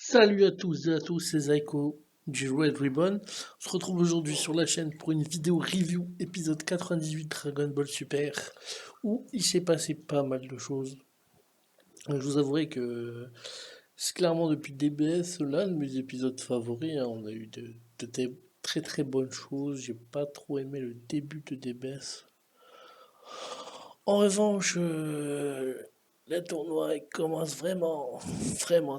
Salut à tous et à tous, c'est Zaiko du Red Ribbon. On se retrouve aujourd'hui sur la chaîne pour une vidéo review épisode 98 Dragon Ball Super où il s'est passé pas mal de choses. Je vous avouerai que c'est clairement depuis DBS l'un de mes épisodes favoris, hein. On a eu de très très bonnes choses. J'ai pas trop aimé le début de DBS. En revanche, le tournoi il commence vraiment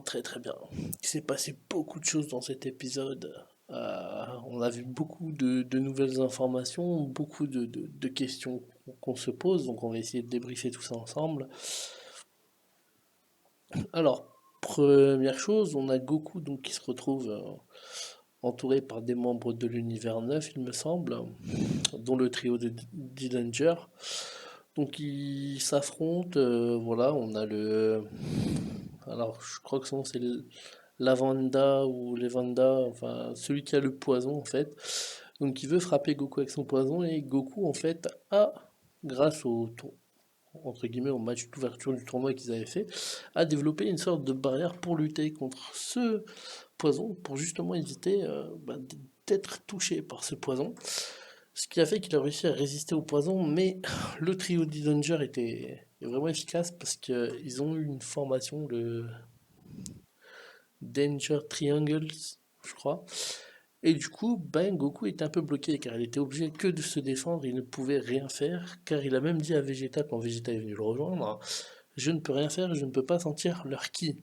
très très bien. Il s'est passé beaucoup de choses dans cet épisode. On a vu beaucoup de nouvelles informations, beaucoup de questions qu'on se pose, donc on va essayer de débriefer tout ça ensemble. Alors, première chose, on a Goku donc, qui se retrouve entouré par des membres de l'univers 9, il me semble, dont le trio de D-Danger. Donc ils s'affrontent, voilà, on a le... Alors je crois que son nom c'est Lavanda ou Levanda, enfin celui qui a le poison en fait. Donc il veut frapper Goku avec son poison et Goku en fait a, grâce entre guillemets au match d'ouverture du tournoi qu'ils avaient fait, a développé une sorte de barrière pour lutter contre ce poison, pour justement éviter d'être touché par ce poison. Ce qui a fait qu'il a réussi à résister au poison, mais le trio d'Idanger était vraiment efficace parce qu'ils ont eu une formation, le Danger Triangles, je crois. Et du coup, ben, Goku était un peu bloqué car il était obligé que de se défendre, il ne pouvait rien faire, car il a même dit à Vegeta quand Vegeta est venu le rejoindre, je ne peux rien faire, je ne peux pas sentir leur ki.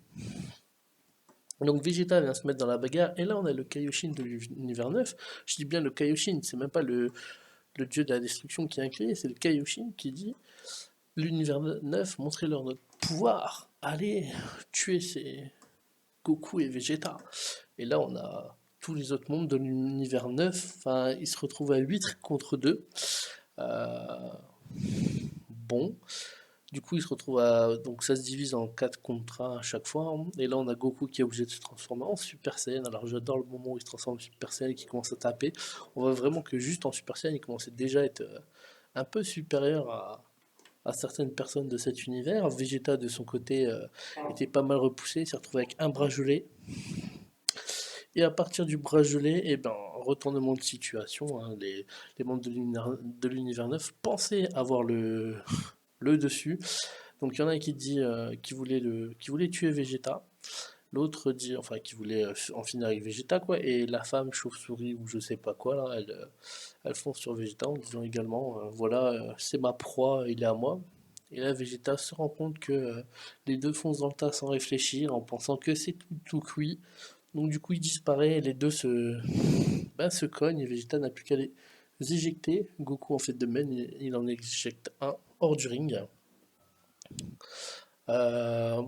Donc Vegeta vient se mettre dans la bagarre, et là on a le Kaioshin de l'univers 9. Je dis bien le Kaioshin, c'est même pas le dieu de la destruction qui a créé, c'est le Kaioshin qui dit l'univers 9, montrez-leur notre pouvoir, allez tuer ces Goku et Vegeta. Et là on a tous les autres membres de l'univers 9, enfin ils se retrouvent à 8 contre 2. Euh, bon, du coup, il se retrouve à. Donc, ça se divise en 4 contre 1 à chaque fois, hein. Et là, on a Goku qui est obligé de se transformer en Super Saiyan. Alors, j'adore le moment où il se transforme en Super Saiyan et qu'il commence à taper. On voit vraiment que juste en Super Saiyan, il commençait déjà à être un peu supérieur à certaines personnes de cet univers. Vegeta, de son côté, était pas mal repoussé. Il s'est retrouvé avec un bras gelé. Et à partir du bras gelé, eh ben, retournement de situation, hein. Les membres de l'univers 9 pensaient avoir le dessus. Donc il y en a qui dit qui voulait tuer Vegeta, l'autre dit enfin qui voulait en finir avec Vegeta quoi, et la femme chauve-souris ou je sais pas quoi là, elle fonce sur Vegeta en disant également voilà c'est ma proie, il est à moi. Et là Vegeta se rend compte que les deux foncent dans le tas sans réfléchir, en pensant que c'est tout cuit. Donc du coup il disparaît, et les deux se cognent et Vegeta n'a plus qu'à les éjecter. Goku en fait de même, il en éjecte un hors du ring. Euh,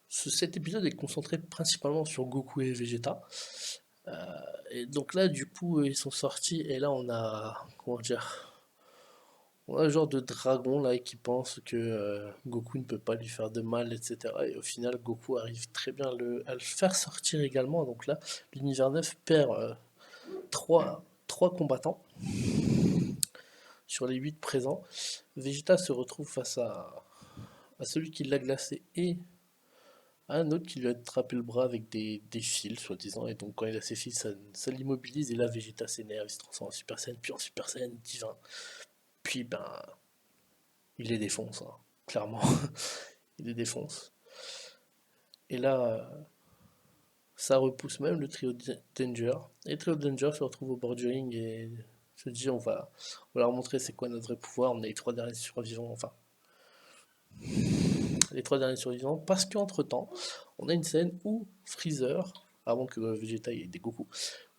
Cet épisode est concentré principalement sur Goku et Vegeta. Et donc là, du coup, ils sont sortis et là, on a, comment dire, on a un genre de dragon là qui pense que Goku ne peut pas lui faire de mal, etc. Et au final, Goku arrive très bien à le faire sortir également. Donc là, l'univers 9 perd 3 combattants sur les 8 présents. Vegeta se retrouve face à celui qui l'a glacé et un autre qui lui a attrapé le bras avec des fils, soi-disant, et donc quand il a ses fils, ça l'immobilise, et là Vegeta s'énerve, il se transforme en Super Saiyan, puis en Super Saiyan divin, puis ben, il les défonce, hein, clairement, il les défonce. Et là, ça repousse même le trio Danger, et le trio Danger se retrouve au bord du ring et se dit on va leur montrer c'est quoi notre vrai pouvoir, on est les 3 derniers survivants, enfin, les 3 derniers survivants, parce qu'entre temps, on a une scène où Freezer, avant que Vegeta ait des Goku,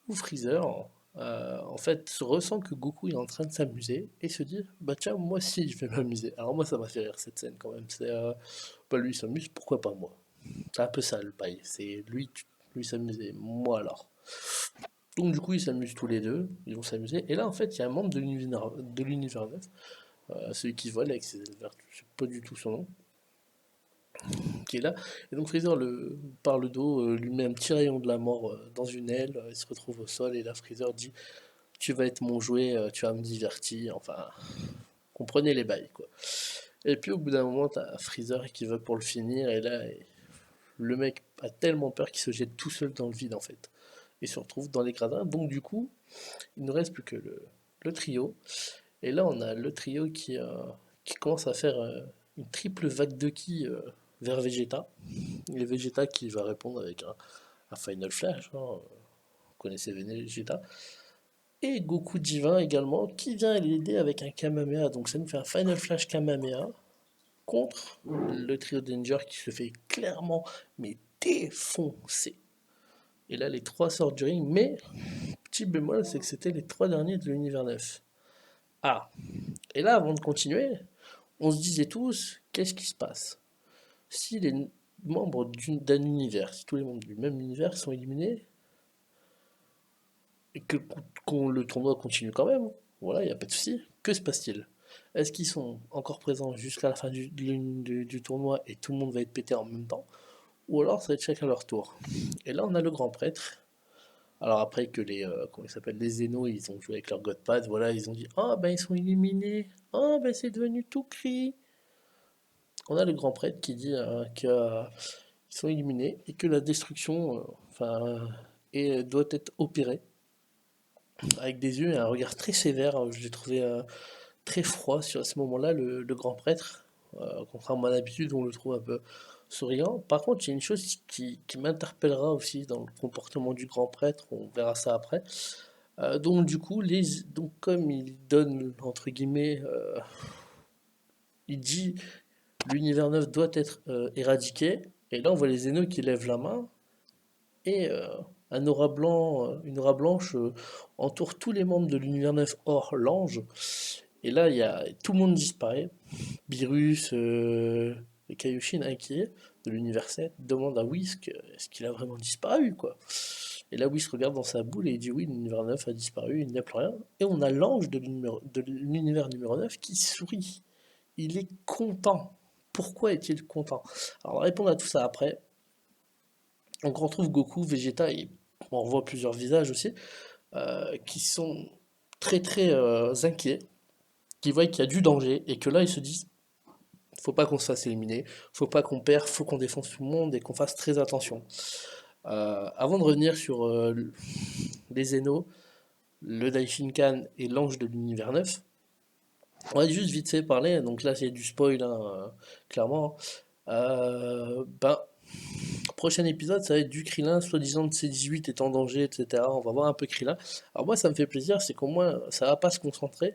où Freezer, en fait, ressent que Goku est en train de s'amuser et se dit, bah tiens, moi aussi je vais m'amuser. Alors moi ça m'a fait rire cette scène quand même. C'est, bah lui il s'amuse, pourquoi pas moi? C'est un peu ça le bail. C'est lui s'amuser, moi alors. Donc du coup ils s'amusent tous les deux, ils vont s'amuser. Et là en fait il y a un membre de l'univers 9, celui qui vole avec ses ailes vertes, je sais pas du tout son nom, qui est là. Et donc Freezer par le dos lui met un petit rayon de la mort dans une aile, il se retrouve au sol et là Freezer dit tu vas être mon jouet, tu vas me divertir, enfin, comprenez les bails, quoi. Et puis au bout d'un moment, t'as Freezer qui va pour le finir, et là, le mec a tellement peur qu'il se jette tout seul dans le vide en fait, et se retrouve dans les gradins. Donc du coup, il ne reste plus que le trio. Et là, on a le trio qui commence à faire une triple vague de ki vers Vegeta. Et Vegeta qui va répondre avec un Final Flash, hein, vous connaissez Vegeta. Et Goku Divin également, qui vient l'aider avec un Kamehameha. Donc ça nous fait un Final Flash Kamehameha contre le trio Danger qui se fait clairement mais défoncer. Et là, les trois sortent du ring, mais petit bémol, c'est que c'était les trois derniers de l'univers 9. Ah, et là, avant de continuer, on se disait tous, qu'est-ce qui se passe? Si les membres d'un univers, si tous les membres du même univers sont éliminés, et que le tournoi continue quand même, voilà, il n'y a pas de souci, que se passe-t-il? Est-ce qu'ils sont encore présents jusqu'à la fin du tournoi et tout le monde va être pété en même temps? Ou alors ça va être chacun leur tour? Et là, on a le grand prêtre. Alors après que comment ils s'appellent, les Zénos, ils ont joué avec leur Godpad, voilà, ils ont dit, ah ben ils sont éliminés, ah ben c'est devenu tout gris. On a le grand prêtre qui dit qu'ils sont éliminés et que la destruction doit être opérée avec des yeux et un regard très sévère. Je l'ai trouvé très froid sur ce moment-là, le grand prêtre. Contrairement à l'habitude, on le trouve un peu souriant. Par contre, il y a une chose qui m'interpellera aussi dans le comportement du grand prêtre, on verra ça après. Donc du coup, donc comme il donne, entre guillemets, il dit l'univers 9 doit être éradiqué, et là on voit les Zénos qui lèvent la main, et un aura blanc, une aura blanche entoure tous les membres de l'univers 9 hors l'ange, et là tout le monde disparaît. Beerus et Kaioshin, inquiets de l'univers 7, demande à Whisk est-ce qu'il a vraiment disparu quoi. Et là Whisk regarde dans sa boule et il dit oui, l'univers 9 a disparu, il n'y a plus rien. Et on a l'ange de l'univers numéro 9 qui sourit. Il est content. Pourquoi est-il content? Alors, on va répondre à tout ça après. Donc, on retrouve Goku, Vegeta et on revoit plusieurs visages aussi qui sont très très inquiets, qui voient qu'il y a du danger et que là ils se disent faut pas qu'on se fasse éliminer, faut pas qu'on perde, faut qu'on défonce tout le monde et qu'on fasse très attention. Avant de revenir sur les Zeno, le Daishinkan et l'ange de l'univers 9, on va juste vite fait parler, donc là c'est du spoil, hein, clairement. Ben, prochain épisode, ça va être du Krillin, soi-disant de C18 est en danger, etc. On va voir un peu Krillin. Alors moi ça me fait plaisir, c'est qu'au moins ça va pas se concentrer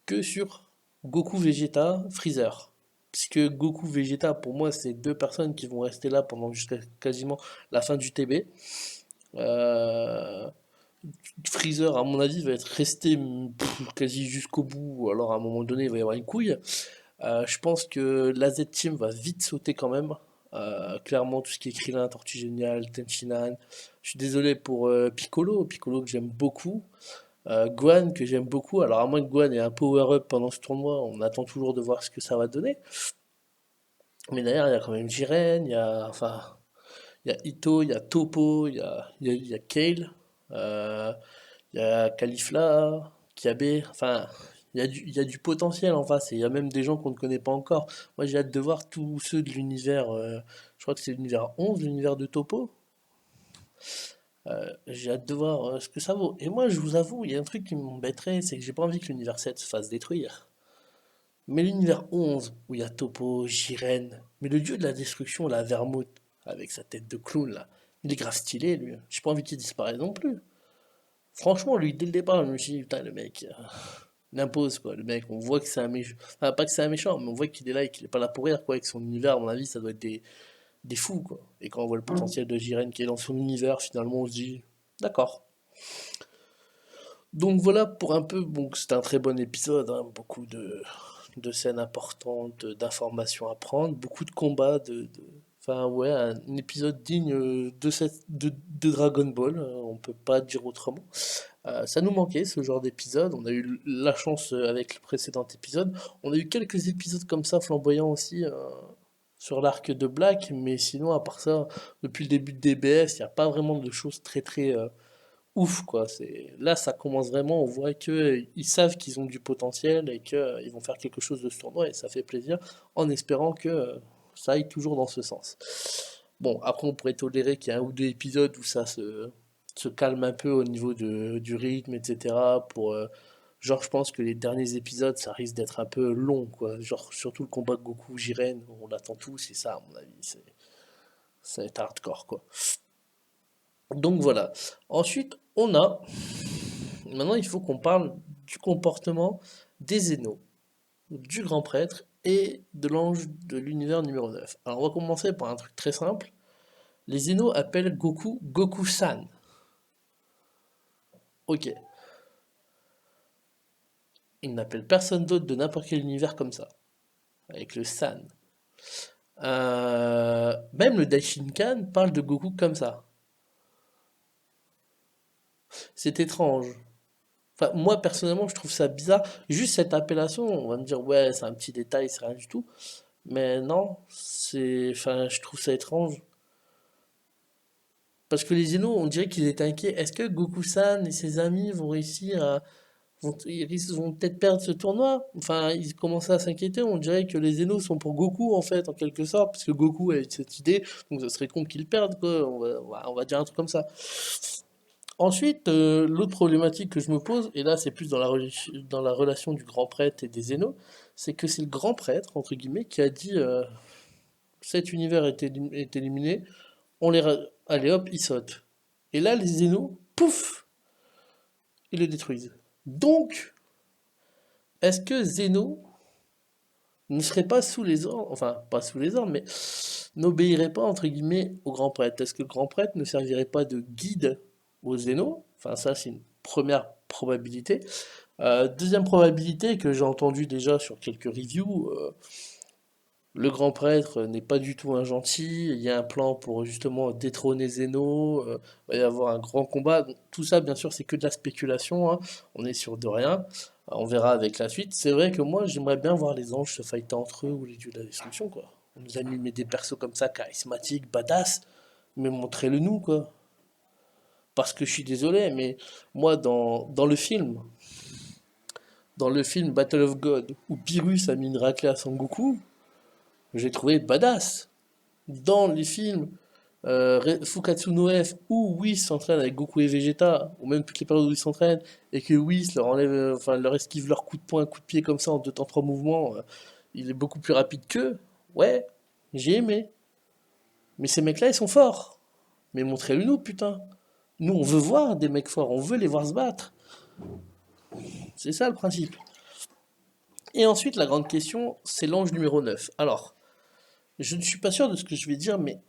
que sur Goku, Vegeta, Freezer. Puisque Goku, Vegeta, pour moi, c'est deux personnes qui vont rester là pendant jusqu'à quasiment la fin du TB. Euh, Freezer, à mon avis, va être resté quasi jusqu'au bout, ou alors à un moment donné, il va y avoir une couille. Je pense que la Z-Team va vite sauter quand même. Clairement, tout ce qui est Krillin, Tortue Géniale, Tenshinhan. Je suis désolé pour Piccolo, Piccolo que j'aime beaucoup. Gohan que j'aime beaucoup. Alors, à moins que Gohan ait un power-up pendant ce tournoi, on attend toujours de voir ce que ça va donner. Mais derrière, il y a quand même Jiren, il y a Ito, il y a Toppo, il y a Kale, euh, il y a Caulifla, Kiabe, enfin, il y a du potentiel en face, et il y a même des gens qu'on ne connaît pas encore. Moi, j'ai hâte de voir tous ceux de l'univers, je crois que c'est l'univers 11, l'univers de Toppo. J'ai hâte de voir ce que ça vaut. Et moi, je vous avoue, il y a un truc qui m'embêterait, c'est que j'ai pas envie que l'univers 7 se fasse détruire. Mais l'univers 11, où il y a Toppo, Jiren, mais le dieu de la destruction, la Vermouth, avec sa tête de clown là, il est grave stylé lui. J'ai pas envie qu'il disparaisse non plus. Franchement, lui, dès le départ, je me suis dit, putain, le mec, il impose quoi. Le mec, on voit que c'est un méchant. Enfin, pas que c'est un méchant, mais on voit qu'il est là et qu'il est pas là pour rire quoi. Avec son univers, à mon avis, ça doit être des fous quoi. Et quand on voit le potentiel de Jiren qui est dans son univers, finalement, on se dit, d'accord. Donc voilà pour un peu, bon, c'était un très bon épisode, hein, beaucoup de scènes importantes, d'informations à prendre, beaucoup de combats, enfin ouais, un épisode digne de Dragon Ball, on peut pas dire autrement. Ça nous manquait ce genre d'épisode, on a eu la chance avec le précédent épisode, on a eu quelques épisodes comme ça flamboyants aussi sur l'arc de Black, mais sinon à part ça, depuis le début de DBS, il n'y a pas vraiment de choses très très ouf quoi. C'est là ça commence vraiment, on voit que ils savent qu'ils ont du potentiel et que ils vont faire quelque chose de ce tournoi et ça fait plaisir en espérant que ça aille toujours dans ce sens. Bon, après, on pourrait tolérer qu'il y ait un ou deux épisodes où se calme un peu au niveau du rythme, etc. Genre, je pense que les derniers épisodes, ça risque d'être un peu long, quoi. Genre, surtout le combat de Goku-Jiren, on l'attend tous, et ça, à mon avis, ça va être hardcore, quoi. Donc voilà. Ensuite, maintenant, il faut qu'on parle du comportement des Zénos, du grand prêtre et de l'ange de l'univers numéro 9. Alors, on va commencer par un truc très simple. Les Zénos appellent Goku Goku-san. Ok. Ils n'appellent personne d'autre de n'importe quel univers comme ça, avec le San. Même le Daishinkan parle de Goku comme ça. C'est étrange. Enfin, moi, personnellement, je trouve ça bizarre. Juste cette appellation, on va me dire, ouais, c'est un petit détail, c'est rien du tout. Mais non, enfin, je trouve ça étrange. Parce que les Zeno, on dirait qu'ils étaient inquiets. Est-ce que Goku-san et ses amis vont réussir à... vont peut-être perdre ce tournoi? Enfin, ils commençaient à s'inquiéter. On dirait que les Zeno sont pour Goku, en fait, en quelque sorte. Parce que Goku a eu cette idée. Donc, ce serait con qu'ils perdent, quoi. On va dire un truc comme ça. Ensuite, l'autre problématique que je me pose, et là c'est plus dans la relation du grand prêtre et des Zénos, c'est que c'est le grand prêtre, entre guillemets, qui a dit cet univers est éliminé, allez hop, il saute. Et là, les Zénos, pouf, ils le détruisent. Donc, est-ce que Zéno ne serait pas sous les ordres, enfin pas sous les ordres, mais n'obéirait pas entre guillemets au grand prêtre? Est-ce que le grand prêtre ne servirait pas de guide aux Zénos? Enfin ça c'est une première probabilité. Deuxième probabilité que j'ai entendue déjà sur quelques reviews, le grand prêtre n'est pas du tout un gentil, il y a un plan pour justement détrôner Zéno, il va y avoir un grand combat. Donc, tout ça bien sûr c'est que de la spéculation, hein, on est sur de rien. On verra avec la suite. C'est vrai que moi j'aimerais bien voir les anges se fighter entre eux ou les dieux de la destruction quoi. On nous a mis des persos comme ça, charismatiques, badass, mais montrez-le nous quoi. Parce que je suis désolé, mais moi dans le film Battle of God, où Pyrrhus a mis une raclée à Son Goku, j'ai trouvé badass. Dans les films Fukatsu no F, où Whis s'entraîne avec Goku et Vegeta, ou même toutes les périodes où ils s'entraînent, et que Whis leur enlève, enfin leur esquive leur coup de poing, coup de pied comme ça en deux temps trois mouvements, il est beaucoup plus rapide qu'eux. Ouais, j'ai aimé. Mais ces mecs-là, ils sont forts. Mais montrez-le nous, putain. Nous, on veut voir des mecs forts, on veut les voir se battre. C'est ça le principe. Et ensuite, la grande question, c'est l'ange numéro 9. Alors, je ne suis pas sûr de ce que je vais dire, mais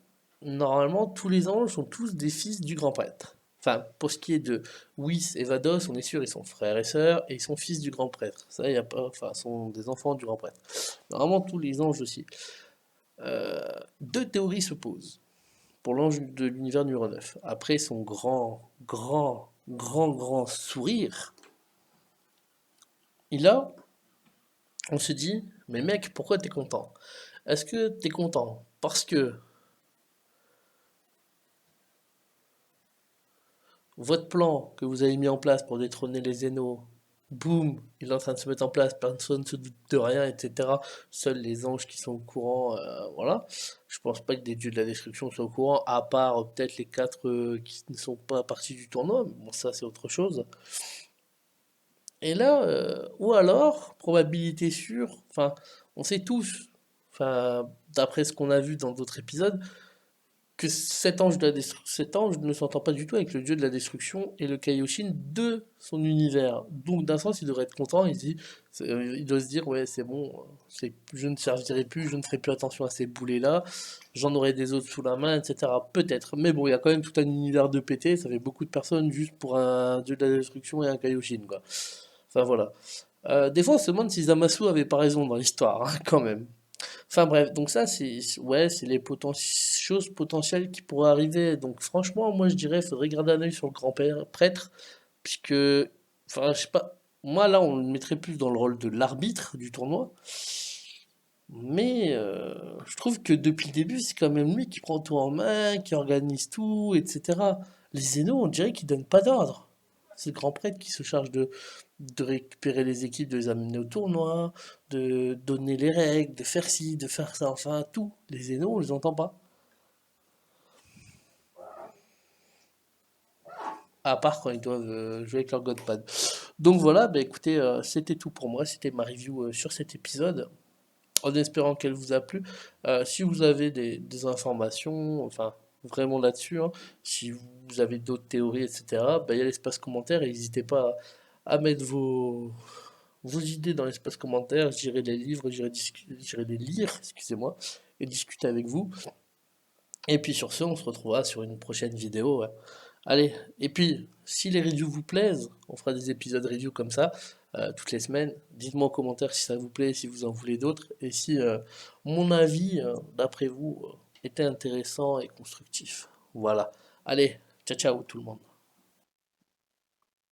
normalement, tous les anges sont tous des fils du grand prêtre. Enfin, pour ce qui est de Whis et Vados, on est sûr, ils sont frères et sœurs, et ils sont fils du grand prêtre. Ça, il y a pas, enfin, sont des enfants du grand prêtre. Normalement, tous les anges aussi. Deux théories se posent pour l'ange de l'univers numéro 9. Après son grand sourire, il a, on se dit, mais mec, pourquoi t'es content? Est-ce que t'es content parce que votre plan que vous avez mis en place pour détrôner les Zénos, boum, il est en train de se mettre en place, personne ne se doute de rien, etc. Seuls les anges qui sont au courant, voilà. Je pense pas que des dieux de la destruction soient au courant, à part peut-être les quatre qui ne sont pas partis du tournoi, mais bon, ça c'est autre chose. Et là, ou alors, probabilité sûre, enfin, on sait tous, enfin, d'après ce qu'on a vu dans d'autres épisodes, que cet ange ne s'entend pas du tout avec le dieu de la destruction et le Kaioshin de son univers. Donc d'un sens, il devrait être content, il doit se dire, ouais, c'est bon, je ne servirai plus, je ne ferai plus attention à ces boulets-là, j'en aurai des autres sous la main, etc. Peut-être, mais bon, il y a quand même tout un univers de pété, ça fait beaucoup de personnes juste pour un dieu de la destruction et un Kaioshin, quoi. Enfin voilà. Des fois, on se demande si Zamasu avait pas raison dans l'histoire, hein, quand même. Enfin bref, donc ça ouais, c'est les choses potentielles qui pourraient arriver. Donc franchement, moi je dirais, faudrait garder un œil sur le prêtre, puisque, enfin je sais pas, moi là on le mettrait plus dans le rôle de l'arbitre du tournoi, mais je trouve que depuis le début c'est quand même lui qui prend tout en main, qui organise tout, etc. Les Zénos, on dirait qu'ils donnent pas d'ordre. C'est le grand prêtre qui se charge de récupérer les équipes, de les amener au tournoi, de donner les règles, de faire ci, de faire ça, enfin tout. Les Zénos, on les entend pas. À part quand ils doivent jouer avec leur godpad. Donc voilà, bah écoutez, c'était tout pour moi, c'était ma review sur cet épisode, en espérant qu'elle vous a plu. Si vous avez des informations, enfin vraiment là-dessus, hein, si vous avez d'autres théories, etc., bah, il y a l'espace commentaire et n'hésitez pas à mettre vos idées dans l'espace commentaire. J'irai les livres, j'irai les lire, excusez-moi, et discuter avec vous. Et puis sur ce, on se retrouvera sur une prochaine vidéo, ouais. Allez, et puis si les reviews vous plaisent, on fera des épisodes review comme ça toutes les semaines. Dites-moi en commentaire si ça vous plaît, si vous en voulez d'autres, et si mon avis, d'après vous, était intéressant et constructif. Voilà. Allez, ciao ciao tout le monde.